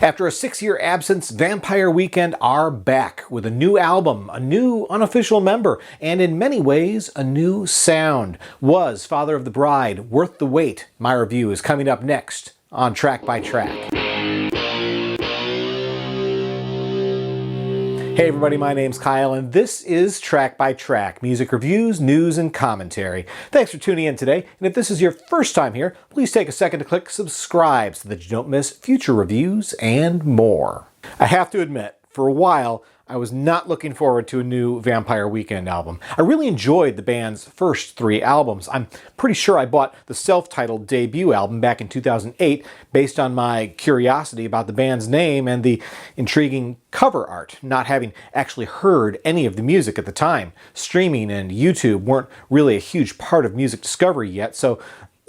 After a 6-year absence, Vampire Weekend are back with a new album, a new unofficial member, and in many ways, a new sound. Was Father of the Bride worth the wait? My review is coming up next on Track by Track. Hey everybody, my name's Kyle, and this is Track by Track, music reviews, news, and commentary. Thanks for tuning in today, and if this is your first time here, please take a second to click subscribe so that you don't miss future reviews and more. I have to admit, for a while, I was not looking forward to a new Vampire Weekend album. I really enjoyed the band's first 3 albums. I'm pretty sure I bought the self-titled debut album back in 2008 based on my curiosity about the band's name and the intriguing cover art, not having actually heard any of the music at the time. Streaming and YouTube weren't really a huge part of music discovery yet, so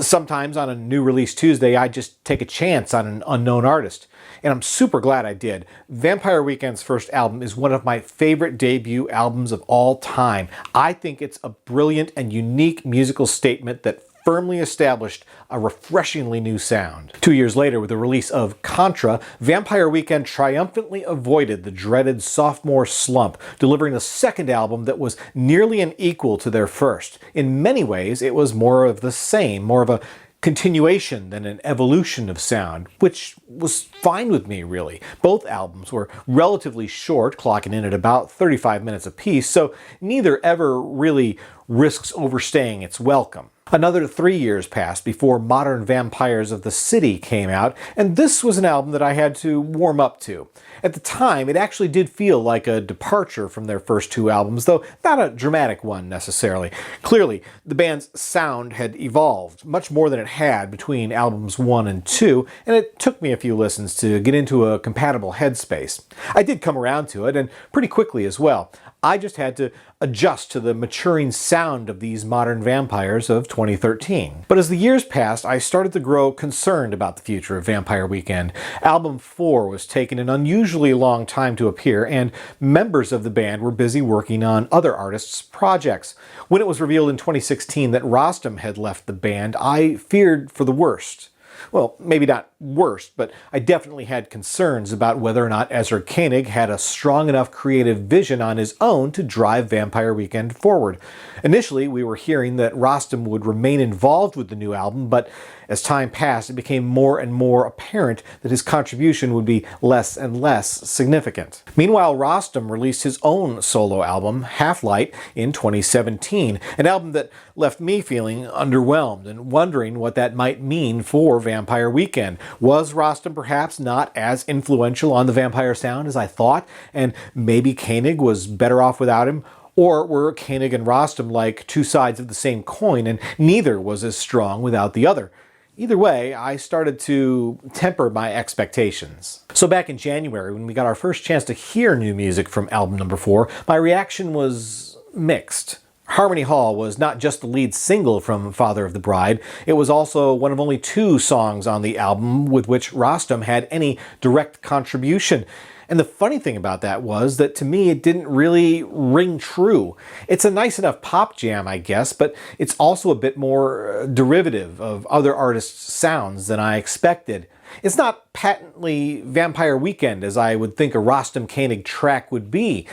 sometimes on a new release Tuesday, I just take a chance on an unknown artist. And I'm super glad I did. Vampire Weekend's first album is one of my favorite debut albums of all time. I think it's a brilliant and unique musical statement that firmly established a refreshingly new sound. 2 years later, with the release of Contra, Vampire Weekend triumphantly avoided the dreaded sophomore slump, delivering a second album that was nearly an equal to their first. In many ways, it was more of the same, more of a continuation than an evolution of sound, which was fine with me, really. Both albums were relatively short, clocking in at about 35 minutes apiece, so neither ever really risks overstaying its welcome. Another 3 years passed before Modern Vampires of the City came out, and this was an album that I had to warm up to. At the time, it actually did feel like a departure from their first 2 albums, though not a dramatic one necessarily. Clearly, the band's sound had evolved much more than it had between albums 1 and 2, and it took me a few listens to get into a compatible headspace. I did come around to it, and pretty quickly as well. I just had to adjust to the maturing sound of these modern vampires of 2013. But as the years passed, I started to grow concerned about the future of Vampire Weekend. Album 4 was taking an unusually long time to appear, and members of the band were busy working on other artists' projects. When it was revealed in 2016 that Rostam had left the band, I feared for the worst. Well, maybe not worst, but I definitely had concerns about whether or not Ezra Koenig had a strong enough creative vision on his own to drive Vampire Weekend forward. Initially, we were hearing that Rostam would remain involved with the new album, but as time passed, it became more and more apparent that his contribution would be less and less significant. Meanwhile, Rostam released his own solo album, Half-Light, in 2017, an album that left me feeling underwhelmed and wondering what that might mean for Vampire Weekend. Was Rostam perhaps not as influential on the vampire sound as I thought, and maybe Koenig was better off without him? Or were Koenig and Rostam like two sides of the same coin, and neither was as strong without the other? Either way, I started to temper my expectations. So back in January, when we got our first chance to hear new music from album number 4, my reaction was mixed. Harmony Hall was not just the lead single from Father of the Bride, it was also one of only 2 songs on the album with which Rostam had any direct contribution. And the funny thing about that was that to me it didn't really ring true. It's a nice enough pop jam, I guess, but it's also a bit more derivative of other artists' sounds than I expected. It's not patently Vampire Weekend as I would think a Rostam Koenig track would be.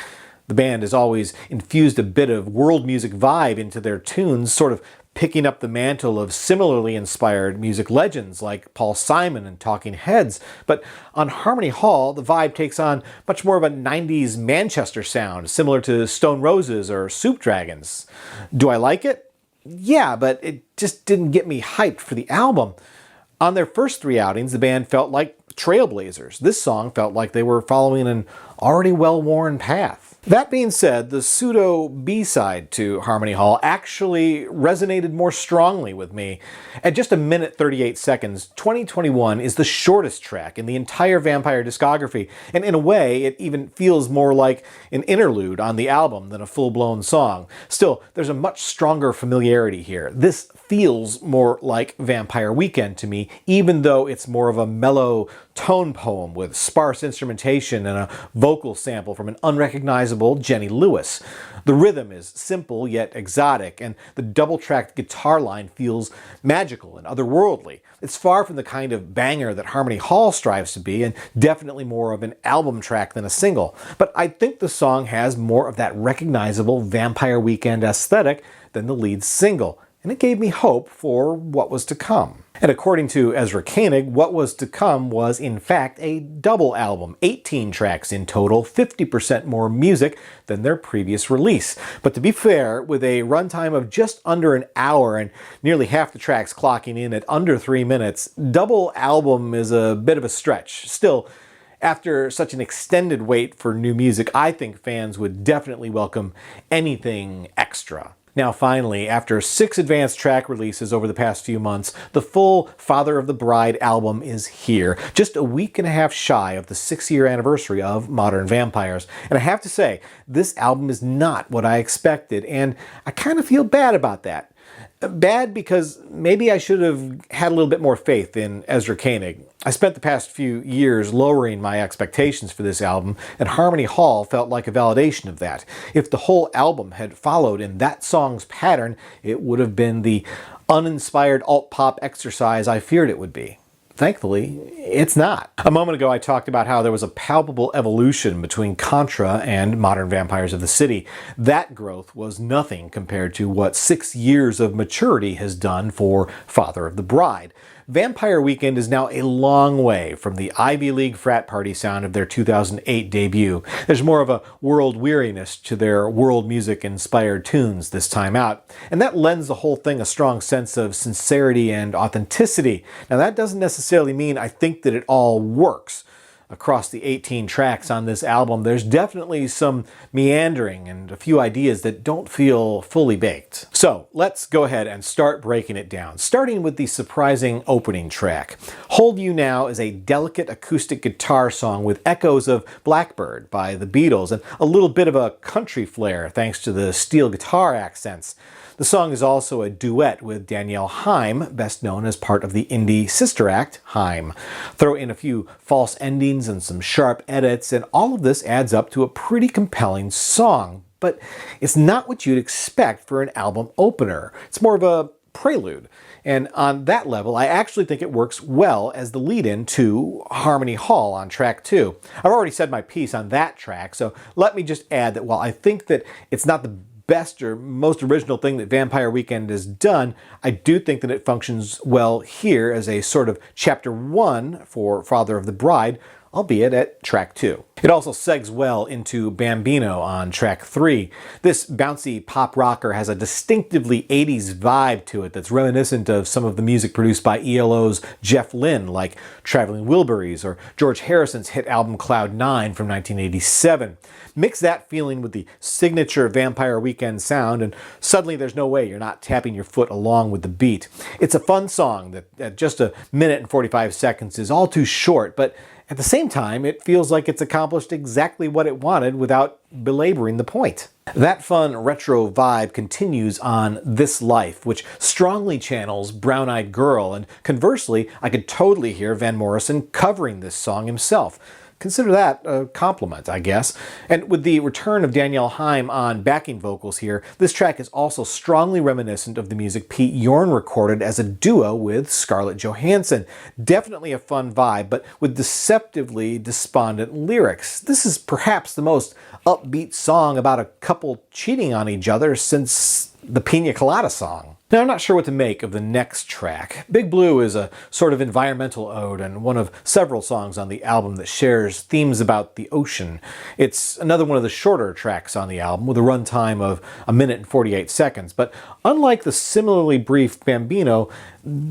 The band has always infused a bit of world music vibe into their tunes, sort of picking up the mantle of similarly inspired music legends like Paul Simon and Talking Heads. But on Harmony Hall, the vibe takes on much more of a 90s Manchester sound, similar to Stone Roses or Soup Dragons. Do I like it? Yeah, but it just didn't get me hyped for the album. On their first 3 outings, the band felt like trailblazers. This song felt like they were following an already well-worn path. That being said, the pseudo B-side to Harmony Hall actually resonated more strongly with me. At just 1:38 minutes, 2021 is the shortest track in the entire Vampire discography, and in a way, it even feels more like an interlude on the album than a full-blown song. Still, there's a much stronger familiarity here. This feels more like Vampire Weekend to me, even though it's more of a mellow tone poem with sparse instrumentation and a vocal sample from an unrecognizable Jenny Lewis. The rhythm is simple yet exotic, and the double-tracked guitar line feels magical and otherworldly. It's far from the kind of banger that Harmony Hall strives to be, and definitely more of an album track than a single. But I think the song has more of that recognizable Vampire Weekend aesthetic than the lead single, and it gave me hope for what was to come. And according to Ezra Koenig, what was to come was in fact a double album, 18 tracks in total, 50% more music than their previous release. But to be fair, with a runtime of just under an hour and nearly half the tracks clocking in at under 3 minutes, double album is a bit of a stretch. Still, after such an extended wait for new music, I think fans would definitely welcome anything extra. Now finally, after 6 advanced track releases over the past few months, the full Father of the Bride album is here, just a week and a half shy of the 6-year anniversary of Modern Vampires. And I have to say, this album is not what I expected, and I kind of feel bad about that. Bad because maybe I should have had a little bit more faith in Ezra Koenig. I spent the past few years lowering my expectations for this album, and Harmony Hall felt like a validation of that. If the whole album had followed in that song's pattern, it would have been the uninspired alt-pop exercise I feared it would be. Thankfully, it's not. A moment ago I talked about how there was a palpable evolution between Contra and Modern Vampires of the City. That growth was nothing compared to what 6 years of maturity has done for Father of the Bride. Vampire Weekend is now a long way from the Ivy League frat party sound of their 2008 debut. There's more of a world weariness to their world music-inspired tunes this time out, and that lends the whole thing a strong sense of sincerity and authenticity. Now that doesn't necessarily mean I think that it all works. Across the 18 tracks on this album, there's definitely some meandering and a few ideas that don't feel fully baked. So let's go ahead and start breaking it down, starting with the surprising opening track. Hold You Now is a delicate acoustic guitar song with echoes of Blackbird by the Beatles and a little bit of a country flair thanks to the steel guitar accents. The song is also a duet with Danielle Haim, best known as part of the indie sister act, Haim. Throw in a few false endings and some sharp edits, and all of this adds up to a pretty compelling song. But it's not what you'd expect for an album opener. It's more of a prelude. And on that level, I actually think it works well as the lead-in to Harmony Hall on track 2. I've already said my piece on that track, so let me just add that while I think that it's not the best or most original thing that Vampire Weekend has done, I do think that it functions well here as a sort of chapter 1 for Father of the Bride, albeit at track 2. It also segs well into Bambino on track 3. This bouncy pop rocker has a distinctively 80s vibe to it that's reminiscent of some of the music produced by ELO's Jeff Lynne, like Traveling Wilburys or George Harrison's hit album Cloud 9 from 1987. Mix that feeling with the signature Vampire Weekend sound, and suddenly there's no way you're not tapping your foot along with the beat. It's a fun song that at just a minute and 45 seconds is all too short, but at the same time, it feels like it's accomplished exactly what it wanted without belaboring the point. That fun retro vibe continues on This Life, which strongly channels Brown Eyed Girl, and conversely, I could totally hear Van Morrison covering this song himself. Consider that a compliment, I guess. And with the return of Danielle Haim on backing vocals here, this track is also strongly reminiscent of the music Pete Yorn recorded as a duo with Scarlett Johansson. Definitely a fun vibe, but with deceptively despondent lyrics. This is perhaps the most upbeat song about a couple cheating on each other since the Pina Colada song. Now, I'm not sure what to make of the next track. Big Blue is a sort of environmental ode and one of several songs on the album that shares themes about the ocean. It's another one of the shorter tracks on the album with a runtime of 1 minute and 48 seconds, but unlike the similarly brief Bambino,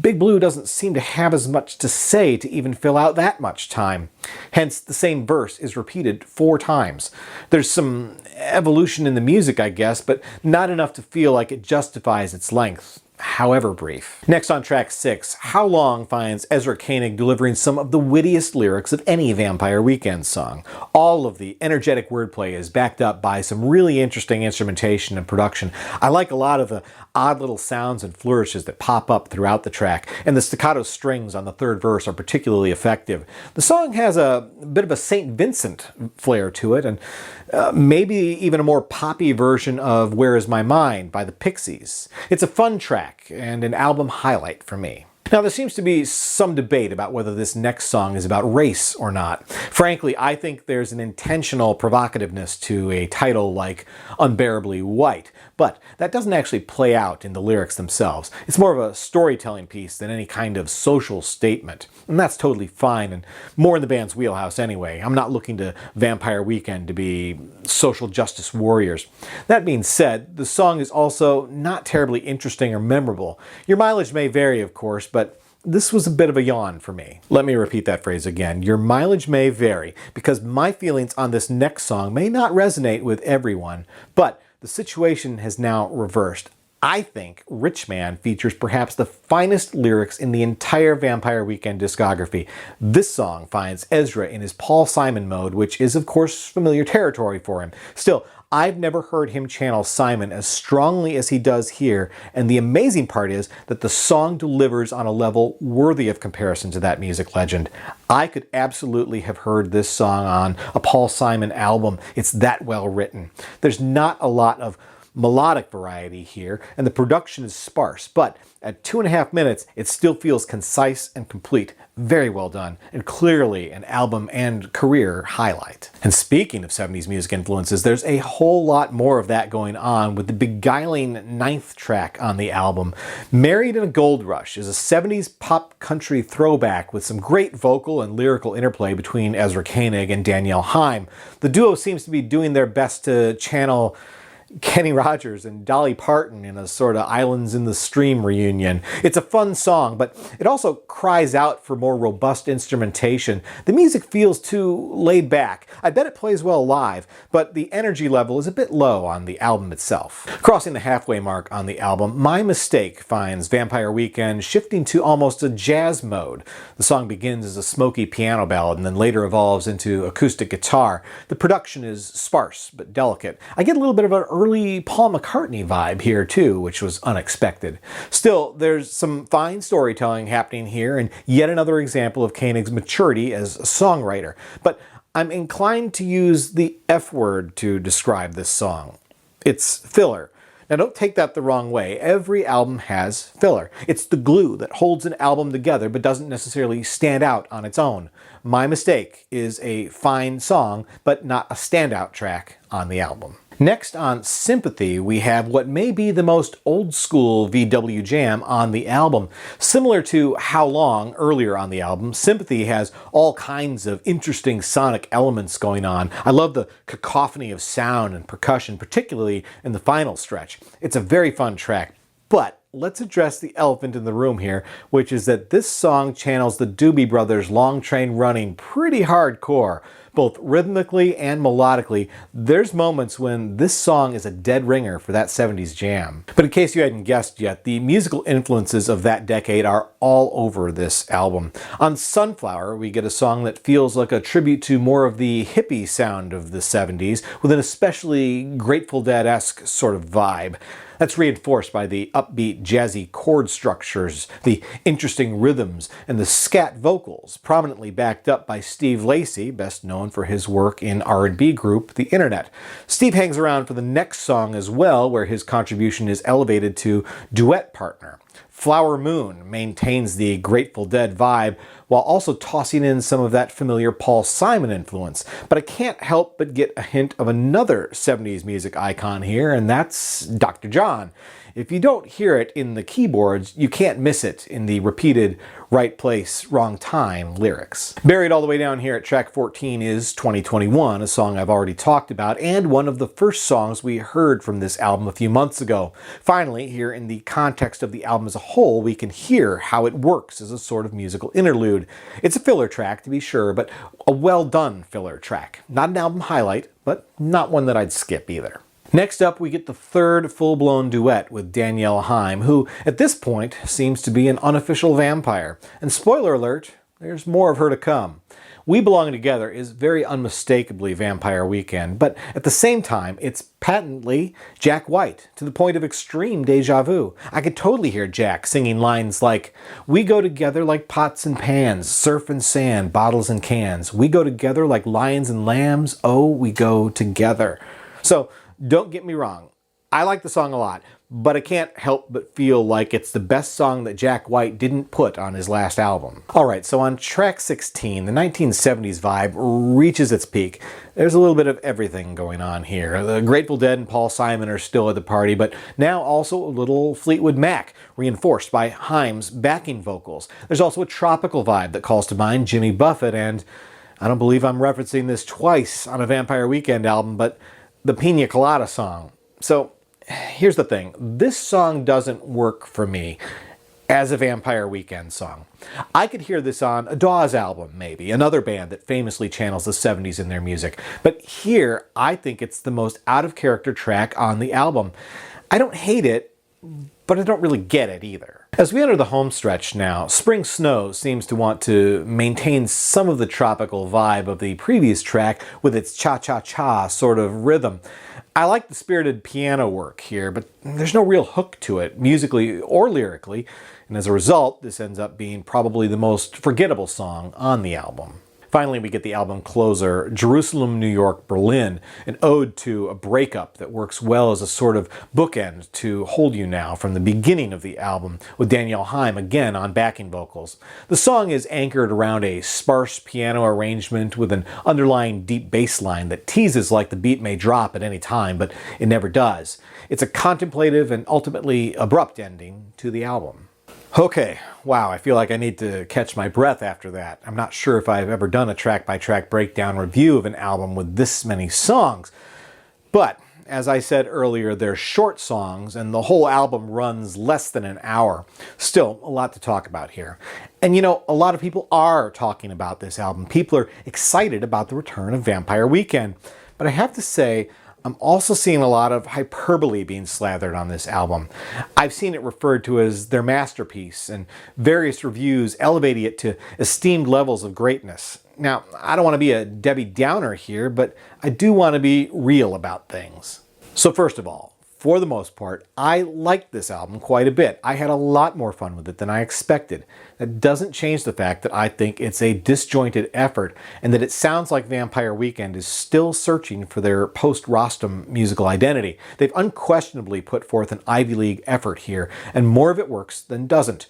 Big Blue doesn't seem to have as much to say to even fill out that much time. Hence, the same verse is repeated 4 times. There's some evolution in the music, I guess, but not enough to feel like it justifies its length. however brief. Next on track 6, How Long finds Ezra Koenig delivering some of the wittiest lyrics of any Vampire Weekend song. All of the energetic wordplay is backed up by some really interesting instrumentation and production. I like a lot of the odd little sounds and flourishes that pop up throughout the track, and the staccato strings on the third verse are particularly effective. The song has a bit of a St. Vincent flair to it, and maybe even a more poppy version of Where Is My Mind by the Pixies. It's a fun track and an album highlight for me. Now, there seems to be some debate about whether this next song is about race or not. Frankly, I think there's an intentional provocativeness to a title like Unbearably White, but that doesn't actually play out in the lyrics themselves. It's more of a storytelling piece than any kind of social statement, and that's totally fine and more in the band's wheelhouse anyway. I'm not looking to Vampire Weekend to be social justice warriors. That being said, the song is also not terribly interesting or memorable. Your mileage may vary, of course, but this was a bit of a yawn for me. Let me repeat that phrase again. Your mileage may vary, because my feelings on this next song may not resonate with everyone, but the situation has now reversed. I think Rich Man features perhaps the finest lyrics in the entire Vampire Weekend discography. This song finds Ezra in his Paul Simon mode, which is of course familiar territory for him. Still, I've never heard him channel Simon as strongly as he does here, and the amazing part is that the song delivers on a level worthy of comparison to that music legend. I could absolutely have heard this song on a Paul Simon album. It's that well written. There's not a lot of melodic variety here, and the production is sparse, but at 2.5 minutes, it still feels concise and complete. Very well done, and clearly an album and career highlight. And speaking of 70s music influences, there's a whole lot more of that going on with the beguiling 9th track on the album. Married in a Gold Rush is a 70s pop country throwback with some great vocal and lyrical interplay between Ezra Koenig and Danielle Haim. The duo seems to be doing their best to channel Kenny Rogers and Dolly Parton in a sort of Islands in the Stream reunion. It's a fun song, but it also cries out for more robust instrumentation. The music feels too laid back. I bet it plays well live, but the energy level is a bit low on the album itself. Crossing the halfway mark on the album, My Mistake finds Vampire Weekend shifting to almost a jazz mode. The song begins as a smoky piano ballad and then later evolves into acoustic guitar. The production is sparse but delicate. I get a little bit of an early Paul McCartney vibe here too, which was unexpected. Still, there's some fine storytelling happening here and yet another example of Koenig's maturity as a songwriter. But I'm inclined to use the F word to describe this song. It's filler. Now don't take that the wrong way. Every album has filler. It's the glue that holds an album together but doesn't necessarily stand out on its own. My Mistake is a fine song, but not a standout track on the album. Next on Sympathy, we have what may be the most old-school VW jam on the album. Similar to How Long earlier on the album, Sympathy has all kinds of interesting sonic elements going on. I love the cacophony of sound and percussion, particularly in the final stretch. It's a very fun track, but let's address the elephant in the room here, which is that this song channels the Doobie Brothers' Long Train Running pretty hardcore. Both rhythmically and melodically, there's moments when this song is a dead ringer for that 70s jam. But in case you hadn't guessed yet, the musical influences of that decade are all over this album. On Sunflower, we get a song that feels like a tribute to more of the hippie sound of the 70s, with an especially Grateful Dead-esque sort of vibe. That's reinforced by the upbeat, jazzy chord structures, the interesting rhythms, and the scat vocals, prominently backed up by Steve Lacy, best known for his work in R&B group The Internet. Steve hangs around for the next song as well, where his contribution is elevated to duet partner. Flower Moon maintains the Grateful Dead vibe while also tossing in some of that familiar Paul Simon influence. But I can't help but get a hint of another 70s music icon here, and that's Dr. John. If you don't hear it in the keyboards, you can't miss it in the repeated right place, wrong time lyrics. Buried all the way down here at track 14 is 2021, a song I've already talked about, and one of the first songs we heard from this album a few months ago. Finally, here in the context of the album as a whole, we can hear how it works as a sort of musical interlude. It's a filler track, to be sure, but a well-done filler track. Not an album highlight, but not one that I'd skip either. Next up, we get the third full-blown duet with Danielle Haim, who, at this point, seems to be an unofficial vampire. And spoiler alert, there's more of her to come. We Belong Together is very unmistakably Vampire Weekend, but at the same time, it's patently Jack White, to the point of extreme deja vu. I could totally hear Jack singing lines like, "We go together like pots and pans, surf and sand, bottles and cans. We go together like lions and lambs, oh, we go together." So, don't get me wrong, I like the song a lot, but I can't help but feel like it's the best song that Jack White didn't put on his last album. Alright, so on track 16, the 1970s vibe reaches its peak. There's a little bit of everything going on here. The Grateful Dead and Paul Simon are still at the party, but now also a little Fleetwood Mac, reinforced by Haim's backing vocals. There's also a tropical vibe that calls to mind Jimmy Buffett, and I don't believe I'm referencing this twice on a Vampire Weekend album, but the Pina Colada song. So, here's the thing. This song doesn't work for me as a Vampire Weekend song. I could hear this on a Dawes album, maybe, another band that famously channels the 70s in their music. But here, I think it's the most out-of-character track on the album. I don't hate it, but I don't really get it either. As we enter the home stretch now, Spring Snow seems to want to maintain some of the tropical vibe of the previous track with its cha-cha-cha sort of rhythm. I like the spirited piano work here, but there's no real hook to it, musically or lyrically, and as a result, this ends up being probably the most forgettable song on the album. Finally, we get the album closer, Jerusalem, New York, Berlin, an ode to a breakup that works well as a sort of bookend to Hold You Now from the beginning of the album, with Danielle Haim again on backing vocals. The song is anchored around a sparse piano arrangement with an underlying deep bass line that teases like the beat may drop at any time, but it never does. It's a contemplative and ultimately abrupt ending to the album. Okay, wow, I feel like I need to catch my breath after that. I'm not sure if I've ever done a track-by-track breakdown review of an album with this many songs. But, as I said earlier, they're short songs, and the whole album runs less than an hour. Still, a lot to talk about here. And you know, a lot of people are talking about this album. People are excited about the return of Vampire Weekend. But I have to say, I'm also seeing a lot of hyperbole being slathered on this album. I've seen it referred to as their masterpiece, and various reviews elevating it to esteemed levels of greatness. Now, I don't want to be a Debbie Downer here, but I do want to be real about things. So first of all, for the most part, I liked this album quite a bit. I had a lot more fun with it than I expected. That doesn't change the fact that I think it's a disjointed effort and that it sounds like Vampire Weekend is still searching for their post-Rostam musical identity. They've unquestionably put forth an Ivy League effort here, and more of it works than doesn't.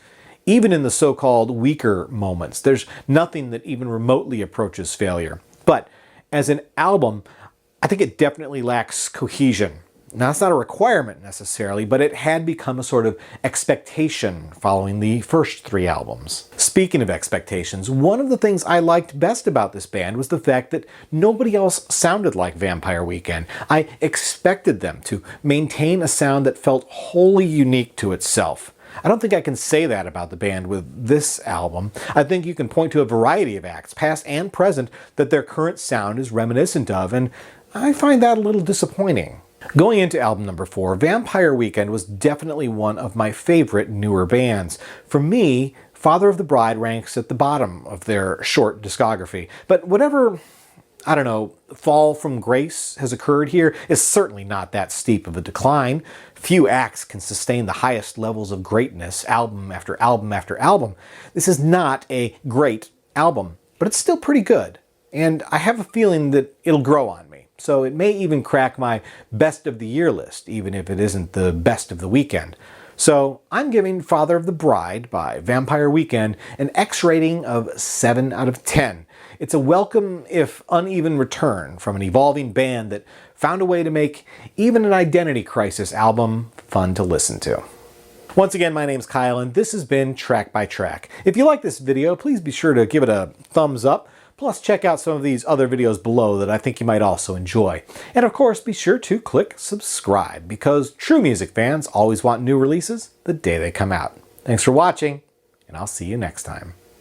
Even in the so-called weaker moments, there's nothing that even remotely approaches failure. But as an album, I think it definitely lacks cohesion. Now, that's not a requirement necessarily, but it had become a sort of expectation following the first three albums. Speaking of expectations, one of the things I liked best about this band was the fact that nobody else sounded like Vampire Weekend. I expected them to maintain a sound that felt wholly unique to itself. I don't think I can say that about the band with this album. I think you can point to a variety of acts, past and present, that their current sound is reminiscent of, and I find that a little disappointing. Going into album number 4, Vampire Weekend was definitely one of my favorite newer bands. For me, Father of the Bride ranks at the bottom of their short discography. But whatever, I don't know, fall from grace has occurred here is certainly not that steep of a decline. Few acts can sustain the highest levels of greatness, album after album after album. This is not a great album, but it's still pretty good. And I have a feeling that it'll grow on me. So it may even crack my best of the year list, even if it isn't the best of the weekend. So I'm giving Father of the Bride by Vampire Weekend an X rating of 7 out of 10. It's a welcome, if uneven, return from an evolving band that found a way to make even an identity crisis album fun to listen to. Once again, my name's Kyle, and this has been Track by Track. If you like this video, please be sure to give it a thumbs up. Plus, check out some of these other videos below that I think you might also enjoy. And of course, be sure to click subscribe, because true music fans always want new releases the day they come out. Thanks for watching, and I'll see you next time.